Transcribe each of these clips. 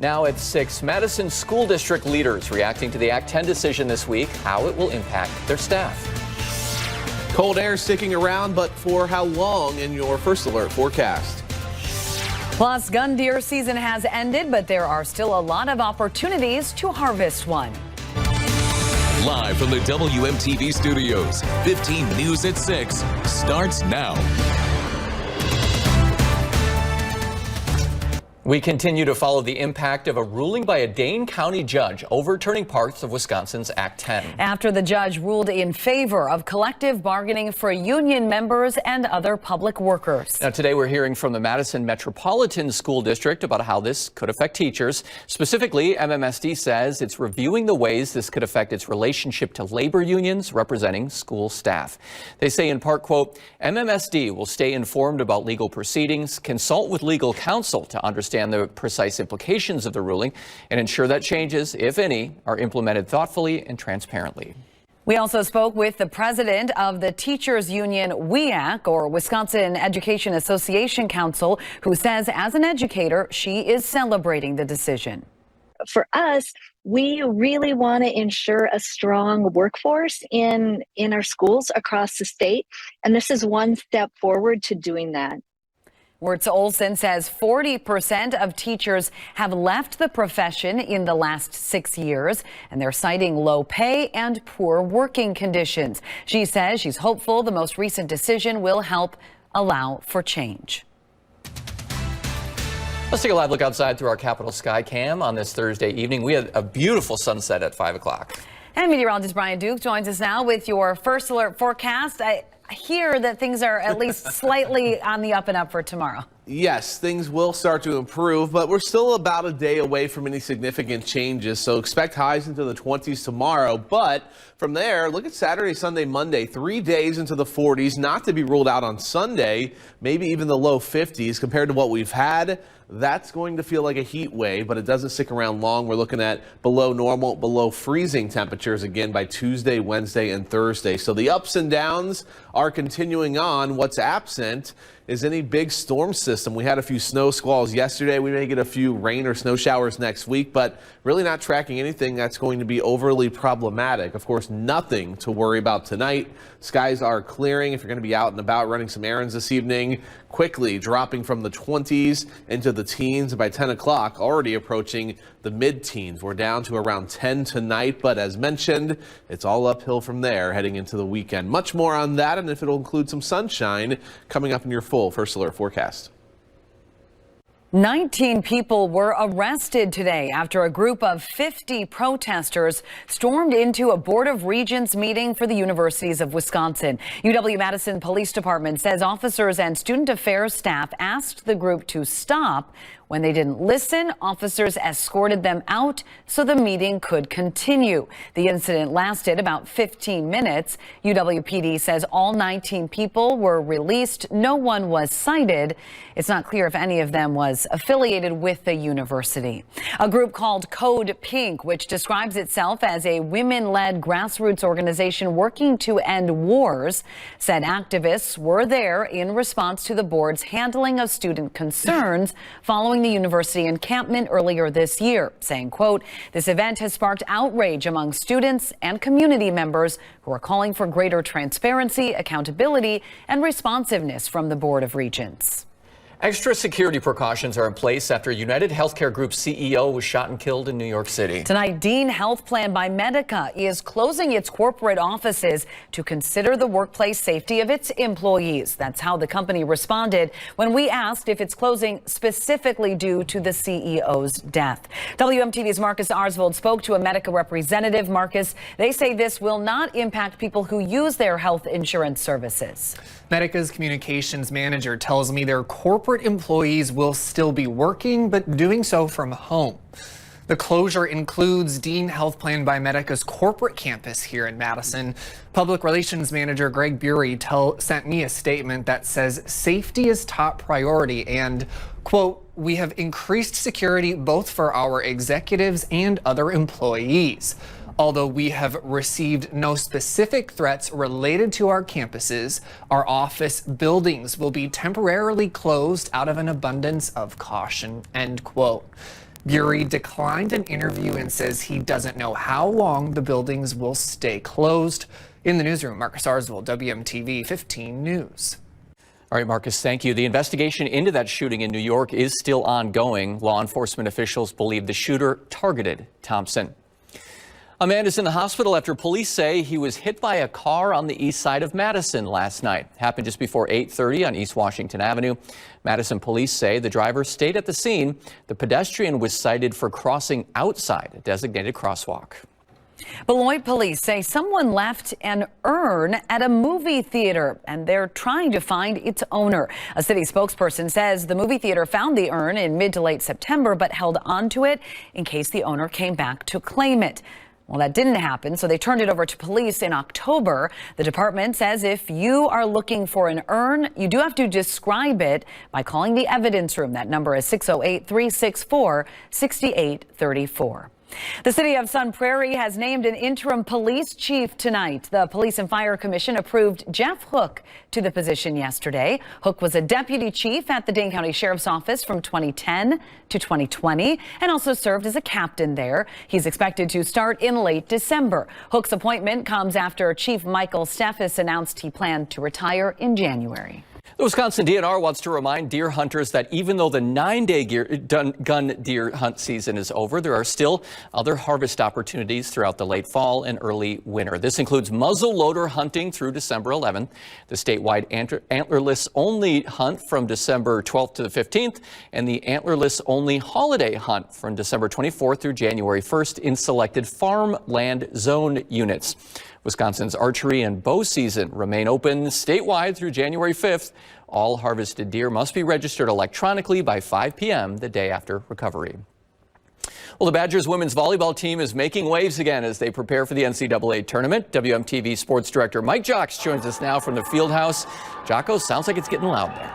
Now at 6, Madison school district leaders reacting to the Act 10 decision this week, how it will impact their staff. Cold air sticking around, but for how long in your First Alert forecast? Plus, gun deer season has ended, but there are still a lot of opportunities to harvest one. Live from the WMTV studios, 15 News at 6 starts now. We continue to follow the impact of a ruling by a Dane County judge overturning parts of Wisconsin's Act 10. After the judge ruled in favor of collective bargaining for union members and other public workers. Now today we're hearing from the Madison Metropolitan School District about how this could affect teachers. Specifically, MMSD says it's reviewing the ways this could affect its relationship to labor unions representing school staff. They say in part, quote, MMSD will stay informed about legal proceedings, consult with legal counsel to understand the precise implications of the ruling, and ensure that changes, if any, are implemented thoughtfully and transparently. We also spoke with the president of the teachers union WEAC, or Wisconsin Education Association Council, who says as an educator, she is celebrating the decision. For us, we really want to ensure a strong workforce in our schools across the state, and this is one step forward to doing that. Wirtz Olson says 40% of teachers have left the profession in the last 6 years, and they're citing low pay and poor working conditions. She says she's hopeful the most recent decision will help allow for change. Let's take a live look outside through our Capitol Sky Cam on this Thursday evening. We had a beautiful sunset at 5 o'clock. And meteorologist Brian Duke joins us now with your First Alert forecast. I hear that things are at least slightly on the up and up for tomorrow. Yes, things will start to improve, but we're still about a day away from any significant changes, so expect highs into the 20s tomorrow. But from there, look at Saturday, Sunday, Monday, 3 days into the 40s, not to be ruled out on Sunday, maybe even the low 50s compared to what we've had. That's going to feel like a heat wave, but it doesn't stick around long. We're looking at below normal, below freezing temperatures again by Tuesday, Wednesday, and Thursday. So the ups and downs are continuing on. What's absent is any big storm system. We had a few snow squalls yesterday. We may get a few rain or snow showers next week, but really not tracking anything that's going to be overly problematic. Of course, nothing to worry about tonight. Skies are clearing if you're going to be out and about running some errands this evening. Quickly dropping from the 20s into the teens, and by 10 o'clock already approaching the mid-teens. We're down to around 10 tonight, but as mentioned, it's all uphill from there heading into the weekend. Much more on that, and if it'll include some sunshine coming up in your full First Alert forecast. 19 people were arrested today after a group of 50 protesters stormed into a Board of Regents meeting for the universities of Wisconsin. UW-Madison Police Department says officers and student affairs staff asked the group to stop. When they didn't listen, officers escorted them out so the meeting could continue. The incident lasted about 15 minutes. UWPD says all 19 people were released. No one was cited. It's not clear if any of them was affiliated with the university. A group called Code Pink, which describes itself as a women-led grassroots organization working to end wars, said activists were there in response to the board's handling of student concerns following the university encampment earlier this year, saying, quote, this event has sparked outrage among students and community members who are calling for greater transparency, accountability, and responsiveness from the Board of Regents. Extra security precautions are in place after United Healthcare Group's CEO was shot and killed in New York City. Tonight, Dean Health Plan by Medica is closing its corporate offices to consider the workplace safety of its employees. That's how the company responded when we asked if it's closing specifically due to the CEO's death. WMTV's Marcus Arsvold spoke to a Medica representative. Marcus, they say this will not impact people who use their health insurance services. Medica's communications manager tells me their corporate employees will still be working, but doing so from home. The closure includes Dean Health Plan by Medica's corporate campus here in Madison. Public relations manager Greg Bury sent me a statement that says safety is top priority and, quote, we have increased security both for our executives and other employees. Although we have received no specific threats related to our campuses, our office buildings will be temporarily closed out of an abundance of caution, end quote. Bury declined an interview and says he doesn't know how long the buildings will stay closed. In the newsroom, Marcus Arsville, WMTV 15 News. All right, Marcus, thank you. The investigation into that shooting in New York is still ongoing. Law enforcement officials believe the shooter targeted Thompson. A man is in the hospital after police say he was hit by a car on the east side of Madison last night. Happened just before 8:30 on East Washington Avenue. Madison police say the driver stayed at the scene. The pedestrian was cited for crossing outside a designated crosswalk. Beloit police say someone left an urn at a movie theater and they're trying to find its owner. A city spokesperson says the movie theater found the urn in mid to late September but held onto it in case the owner came back to claim it. Well, that didn't happen, so they turned it over to police in October. The department says if you are looking for an urn, you do have to describe it by calling the evidence room. That number is 608-364-6834. The city of Sun Prairie has named an interim police chief tonight. The Police and Fire Commission approved Jeff Hook to the position yesterday. Hook was a deputy chief at the Dane County Sheriff's Office from 2010 to 2020 and also served as a captain there. He's expected to start in late December. Hook's appointment comes after Chief Michael Steffes announced he planned to retire in January. The Wisconsin DNR wants to remind deer hunters that even though the 9-day gun deer hunt season is over, there are still other harvest opportunities throughout the late fall and early winter. This includes muzzleloader hunting through December 11th, the statewide antlerless only hunt from December 12th to the 15th, and the antlerless only holiday hunt from December 24th through January 1st in selected farmland zone units. Wisconsin's archery and bow season remain open statewide through January 5th. All harvested deer must be registered electronically by 5 p.m. the day after recovery. Well, the Badgers women's volleyball team is making waves again as they prepare for the NCAA tournament. WMTV sports director Mike Jocks joins us now from the field house. Jocko, sounds like it's getting loud there.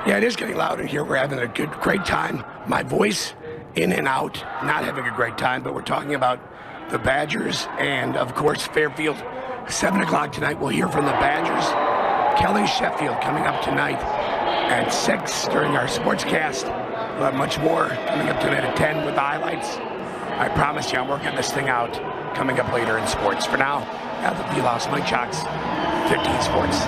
Yeah, it is getting loud in here. We're having a great time. My voice in and out, not having a great time, but we're talking about the Badgers and, of course, Fairfield. 7 o'clock tonight, we'll hear from the Badgers. Kelly Sheffield coming up tonight at 6 during our sportscast. We'll have much more coming up tonight at 10 with the highlights. I promise you, I'm working this thing out coming up later in sports. For now, at the field house, Mike Jocks, 15 Sports.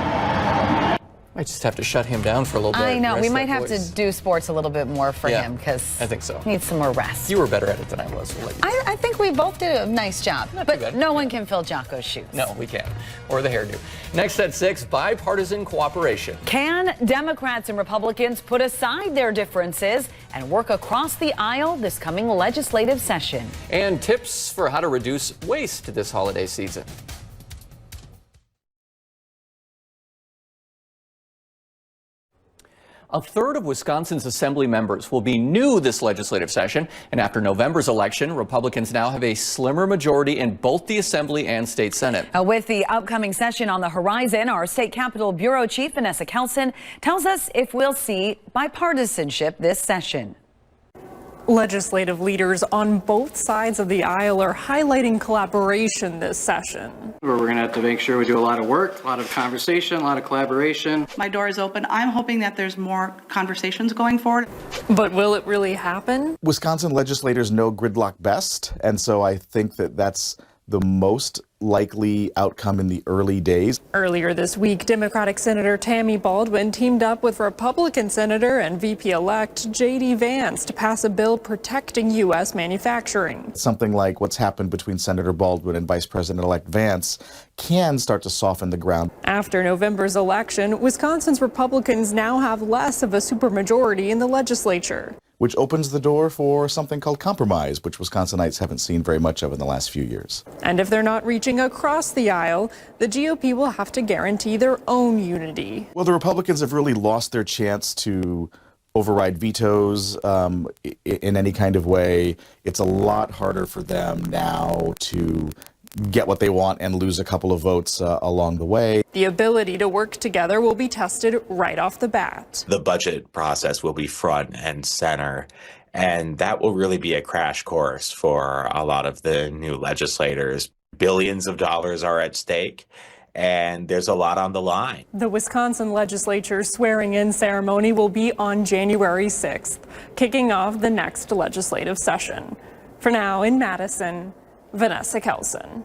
Might just have to shut him down for a little bit. I know. We might have to do sports a little bit more for him because I think so. He needs some more rest. You were better at it than I was. We'll let you know. I think we both did a nice job. Not too but bad. no one can fill Jocko's shoes. No, we can't. Or the hairdo. Next at 6, bipartisan cooperation. Can Democrats and Republicans put aside their differences and work across the aisle this coming legislative session? And tips for how to reduce waste this holiday season. A third of Wisconsin's assembly members will be new this legislative session, and after November's election, Republicans now have a slimmer majority in both the Assembly and State Senate. With the upcoming session on the horizon, our State Capitol Bureau Chief Vanessa Kelson tells us if we'll see bipartisanship this session. Legislative leaders on both sides of the aisle are highlighting collaboration this session. We're going to have to make sure we do a lot of work, a lot of conversation, a lot of collaboration. My door is open. I'm hoping that there's more conversations going forward. But will it really happen? Wisconsin legislators know gridlock best, and so I think that that's the most likely outcome in the early days. Earlier this week, Democratic Senator Tammy Baldwin teamed up with Republican Senator and VP-elect J.D. Vance to pass a bill protecting U.S. manufacturing. Something like what's happened between Senator Baldwin and Vice President-elect Vance can start to soften the ground. After November's election, Wisconsin's Republicans now have less of a supermajority in the legislature, which opens the door for something called compromise, which Wisconsinites haven't seen very much of in the last few years. And if they're not reaching across the aisle, the GOP will have to guarantee their own unity. Well, the Republicans have really lost their chance to override vetoes in any kind of way. It's a lot harder for them now to get what they want and lose a couple of votes along the way. The ability to work together will be tested right off the bat. The budget process will be front and center, and that will really be a crash course for a lot of the new legislators. Billions of dollars are at stake, and there's a lot on the line. The Wisconsin legislature swearing-in ceremony will be on January 6th, kicking off the next legislative session. For now, in Madison, Vanessa Kelson.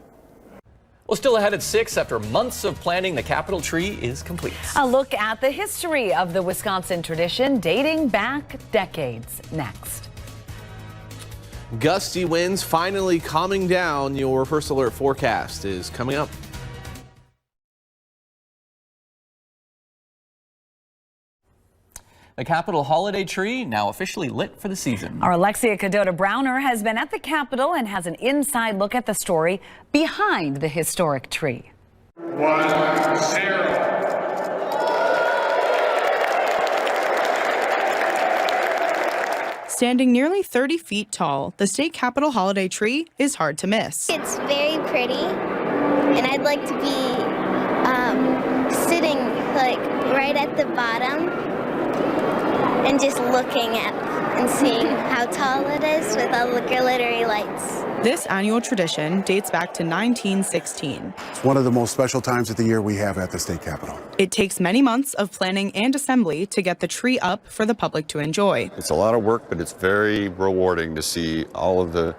Well, still ahead at 6 after months of planning, the Capitol tree is complete. A look at the history of the Wisconsin tradition dating back decades next. Gusty winds finally calming down. Your first alert forecast is coming up. The Capitol holiday tree now officially lit for the season. Our Alexia Cadota-Browner has been at the Capitol and has an inside look at the story behind the historic tree. 1-0. Standing nearly 30 feet tall, the state capitol holiday tree is hard to miss. It's very pretty, and I'd like to be sitting like right at the bottom and just looking at and seeing how tall it is with all the glittery lights. This annual tradition dates back to 1916. It's one of the most special times of the year we have at the state capitol. It takes many months of planning and assembly to get the tree up for the public to enjoy. It's a lot of work, but it's very rewarding to see all of the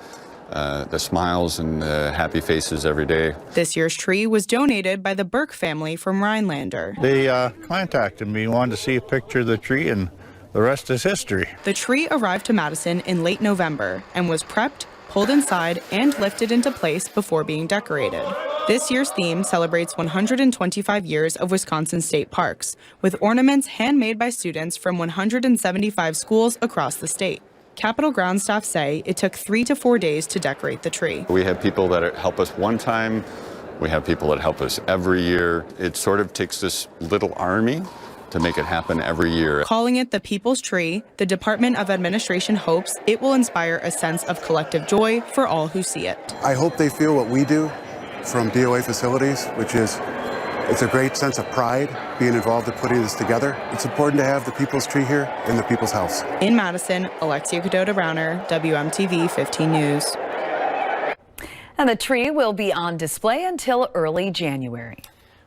smiles and the happy faces every day. This year's tree was donated by the Burke family from Rhinelander. They contacted me, wanted to see a picture of the tree, and the rest is history. The tree arrived to Madison in late November and was prepped, pulled inside, and lifted into place before being decorated. This year's theme celebrates 125 years of Wisconsin state parks, with ornaments handmade by students from 175 schools across the state. Capitol ground staff say it took 3 to 4 days to decorate the tree. We have people that help us one time. We have people that help us every year. It sort of takes this little army to make it happen every year. Calling it the People's Tree, the Department of Administration hopes it will inspire a sense of collective joy for all who see it. I hope they feel what we do from DOA facilities, which is it's a great sense of pride being involved in putting this together. It's important to have the People's Tree here in the People's House. In Madison, Alexia Cadota-Browner, WMTV 15 News. And the tree will be on display until early January.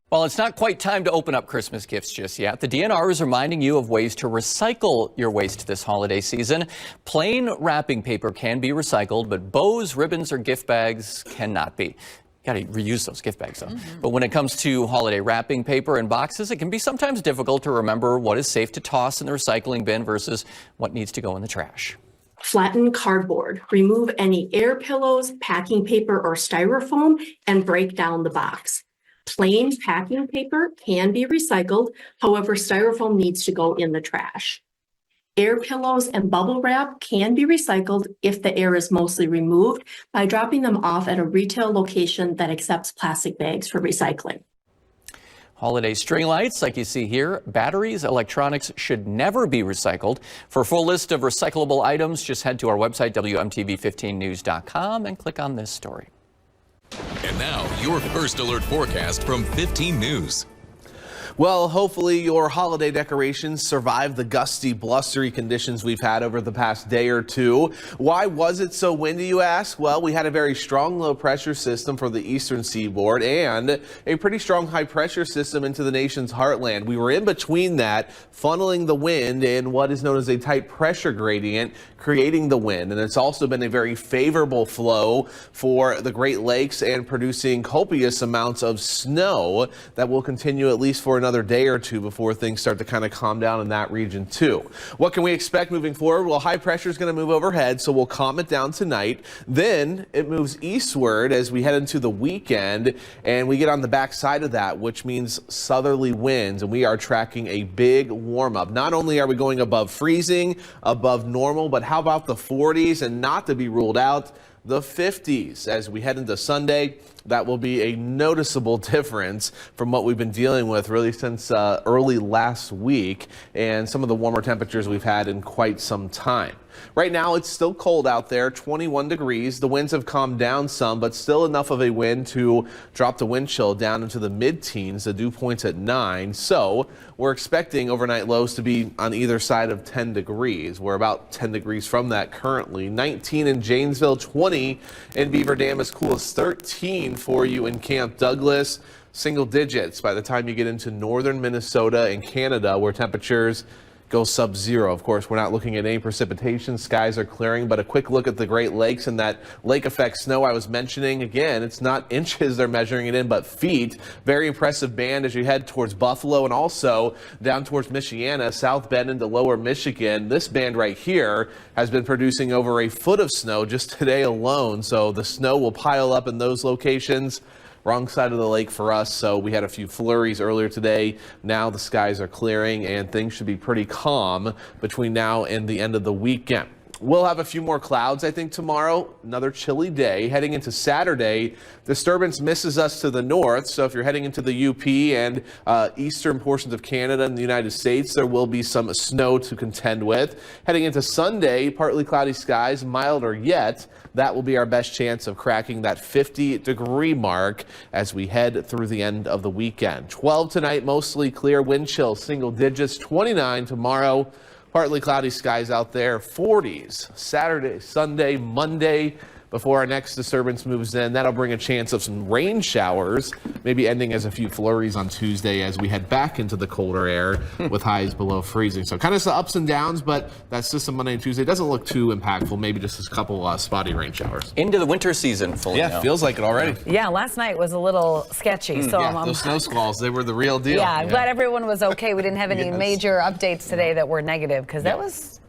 While it's not quite time to open up Christmas gifts just yet, the DNR is reminding you of ways to recycle your waste this holiday season. Plain wrapping paper can be recycled, but bows, ribbons, or gift bags cannot be. Got to reuse those gift bags, though. But when it comes to holiday wrapping paper and boxes, it can be sometimes difficult to remember what is safe to toss in the recycling bin versus what needs to go in the trash. Flatten cardboard, remove any air pillows, packing paper, or styrofoam, and break down the box. Plain packing paper can be recycled, however, styrofoam needs to go in the trash. Air pillows and bubble wrap can be recycled if the air is mostly removed by dropping them off at a retail location that accepts plastic bags for recycling. Holiday string lights, like you see here, batteries, electronics should never be recycled. For a full list of recyclable items, just head to our website, WMTV15news.com, and click on this story. And now, your first alert forecast from 15 News. Well, hopefully your holiday decorations survive the gusty, blustery conditions we've had over the past day or two. Why was it so windy, you ask? Well, we had a very strong low pressure system for the eastern seaboard and a pretty strong high pressure system into the nation's heartland. We were in between that, funneling the wind in what is known as a tight pressure gradient, creating the wind. And it's also been a very favorable flow for the Great Lakes and producing copious amounts of snow that will continue at least for another day or two before things start to kind of calm down in that region too. What can we expect moving forward? Well, high pressure is going to move overhead, so we'll calm it down tonight. Then it moves eastward as we head into the weekend, and we get on the back side of that, which means southerly winds, and we are tracking a big warm up. Not only are we going above freezing, above normal, but how about the 40s, and not to be ruled out, the 50s as we head into Sunday. That will be a noticeable difference from what we've been dealing with really since early last week and some of the warmer temperatures we've had in quite some time. Right now, it's still cold out there, 21 degrees. The winds have calmed down some, but still enough of a wind to drop the wind chill down into the mid-teens. The dew point's at 9. So we're expecting overnight lows to be on either side of 10 degrees. We're about 10 degrees from that currently. 19 in Janesville, 20 in Beaver Dam, as cool as 13 for you in Camp Douglas. Single digits by the time you get into northern Minnesota and Canada, where temperatures go sub-zero. Of course, we're not looking at any precipitation. Skies are clearing, but a quick look at the Great Lakes and that lake effect snow I was mentioning. Again, it's not inches they're measuring it in, but feet. Very impressive band as you head towards Buffalo and also down towards Michiana, South Bend into lower Michigan. This band right here has been producing over a foot of snow just today alone. So the snow will pile up in those locations. Wrong side of the lake for us, so we had a few flurries earlier today. Now the skies are clearing and things should be pretty calm between now and the end of the weekend. We'll have a few more clouds, I think, tomorrow. Another chilly day. Heading into Saturday, disturbance misses us to the north. So if you're heading into the UP and eastern portions of Canada and the United States, there will be some snow to contend with. Heading into Sunday, partly cloudy skies, milder yet. That will be our best chance of cracking that 50-degree mark as we head through the end of the weekend. 12 tonight, mostly clear, wind chill, single digits. 29 tomorrow. Partly cloudy skies out there, 40s Saturday, Sunday, Monday before our next disturbance moves in. That'll bring a chance of some rain showers, maybe ending as a few flurries on Tuesday as we head back into the colder air with highs below freezing. So kind of some ups and downs, but that's just a Monday and Tuesday. It doesn't look too impactful, maybe just a couple spotty rain showers. Into the winter season fully. Yeah, feels like it already. Yeah, last night was a little sketchy. So those snow squalls, they were the real deal. Yeah, I'm glad everyone was okay. We didn't have any major updates today that were negative because that was,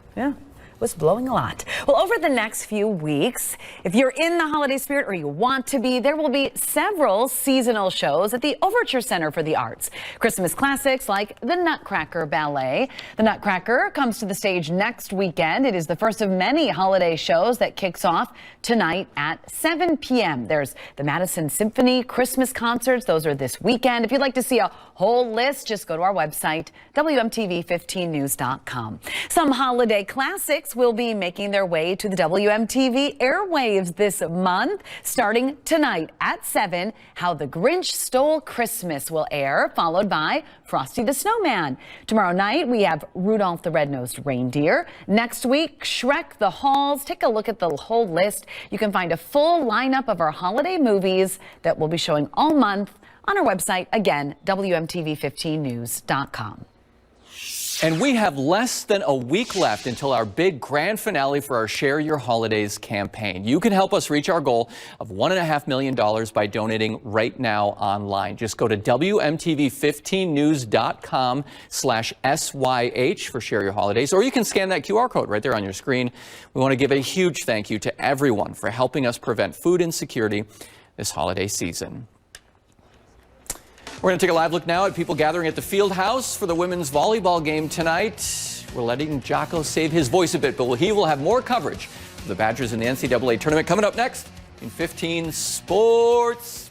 was blowing a lot. Well, over the next few weeks, if you're in the holiday spirit or you want to be, there will be several seasonal shows at the Overture Center for the Arts. Christmas classics like the Nutcracker Ballet. The Nutcracker comes to the stage next weekend. It is the first of many holiday shows that kicks off tonight at 7 p.m. There's the Madison Symphony Christmas concerts. Those are this weekend. If you'd like to see a whole list, just go to our website, WMTV15news.com. Some holiday classics will be making their way to the WMTV airwaves this month. Starting tonight at 7, How the Grinch Stole Christmas will air, followed by Frosty the Snowman. Tomorrow night, we have Rudolph the Red-Nosed Reindeer. Next week, Shrek the Halls. Take a look at the whole list. You can find a full lineup of our holiday movies that will be showing all month on our website, again, WMTV15news.com. And we have less than a week left until our big grand finale for our Share Your Holidays campaign. You can help us reach our goal of $1.5 million by donating right now online. Just go to WMTV15news.com/SYH for Share Your Holidays, or you can scan that QR code right there on your screen. We want to give a huge thank you to everyone for helping us prevent food insecurity this holiday season. We're going to take a live look now at people gathering at the field house for the women's volleyball game tonight. We're letting Jocko save his voice a bit, but he will have more coverage of the Badgers in the NCAA tournament coming up next in 15 Sports.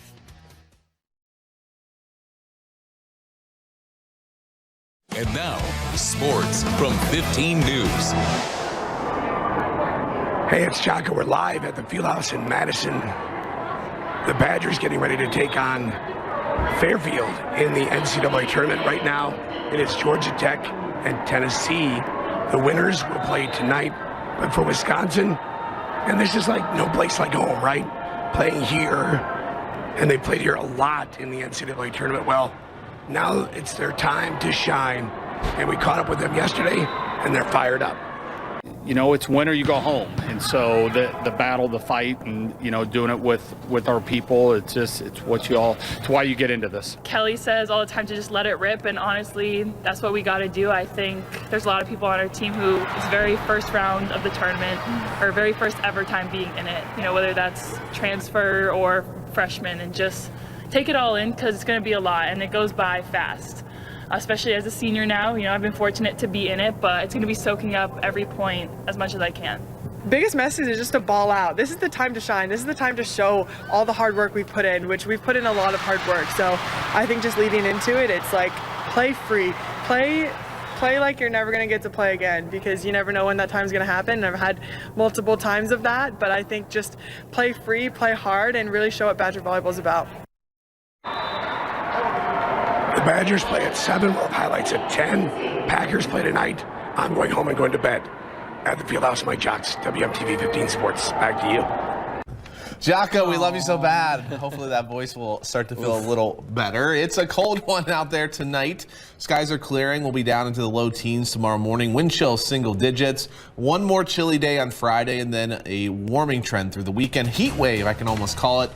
And now, sports from 15 News. Hey, it's Jocko. We're live at the Fieldhouse in Madison. The Badgers getting ready to take on Fairfield in the NCAA tournament. Right now, it is Georgia Tech and Tennessee. The winners will play tonight. But for Wisconsin, and this is like no place like home, right? Playing here, and they played here a lot in the NCAA tournament. Well, now it's their time to shine. And we caught up with them yesterday, and they're fired up. You know, it's win or you go home, and so the battle, the fight, and doing it with our people. It's why you get into this. Kelly says all the time to just let it rip, and honestly, that's what we got to do. I think there's a lot of people on our team who is very first round of the tournament, or very first ever time being in it. Whether that's transfer or freshman, and just take it all in because it's going to be a lot, and it goes by fast. Especially as a senior now, I've been fortunate to be in it, but it's going to be soaking up every point as much as I can. Biggest message is just to ball out. This is the time to shine. This is the time to show all the hard work we've put in, which we've put in a lot of hard work. So I think just leading into it, it's like play free, play play like you're never going to get to play again, because you never know when that time's going to happen. And I've had multiple times of that, but I think just play free, play hard, and really show what Badger volleyball is about. The Badgers play at 7. We'll have highlights at 10. Packers play tonight. I'm going home and going to bed at the Fieldhouse. Mike Jocks, WMTV 15 Sports. Back to you. Jocko, we love you so bad. Hopefully that voice will start to feel a little better. It's a cold one out there tonight. Skies are clearing. We'll be down into the low teens tomorrow morning. Wind chill single digits. One more chilly day on Friday, and then a warming trend through the weekend. Heat wave, I can almost call it.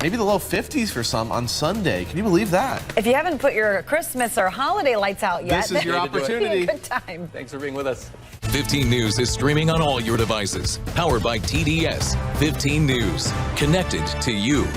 Maybe the low 50s for some on Sunday. Can you believe that? If you haven't put your Christmas or holiday lights out yet, this is your opportunity. Good time. Thanks for being with us. 15 News is streaming on all your devices. Powered by TDS. 15 News. Connected to you.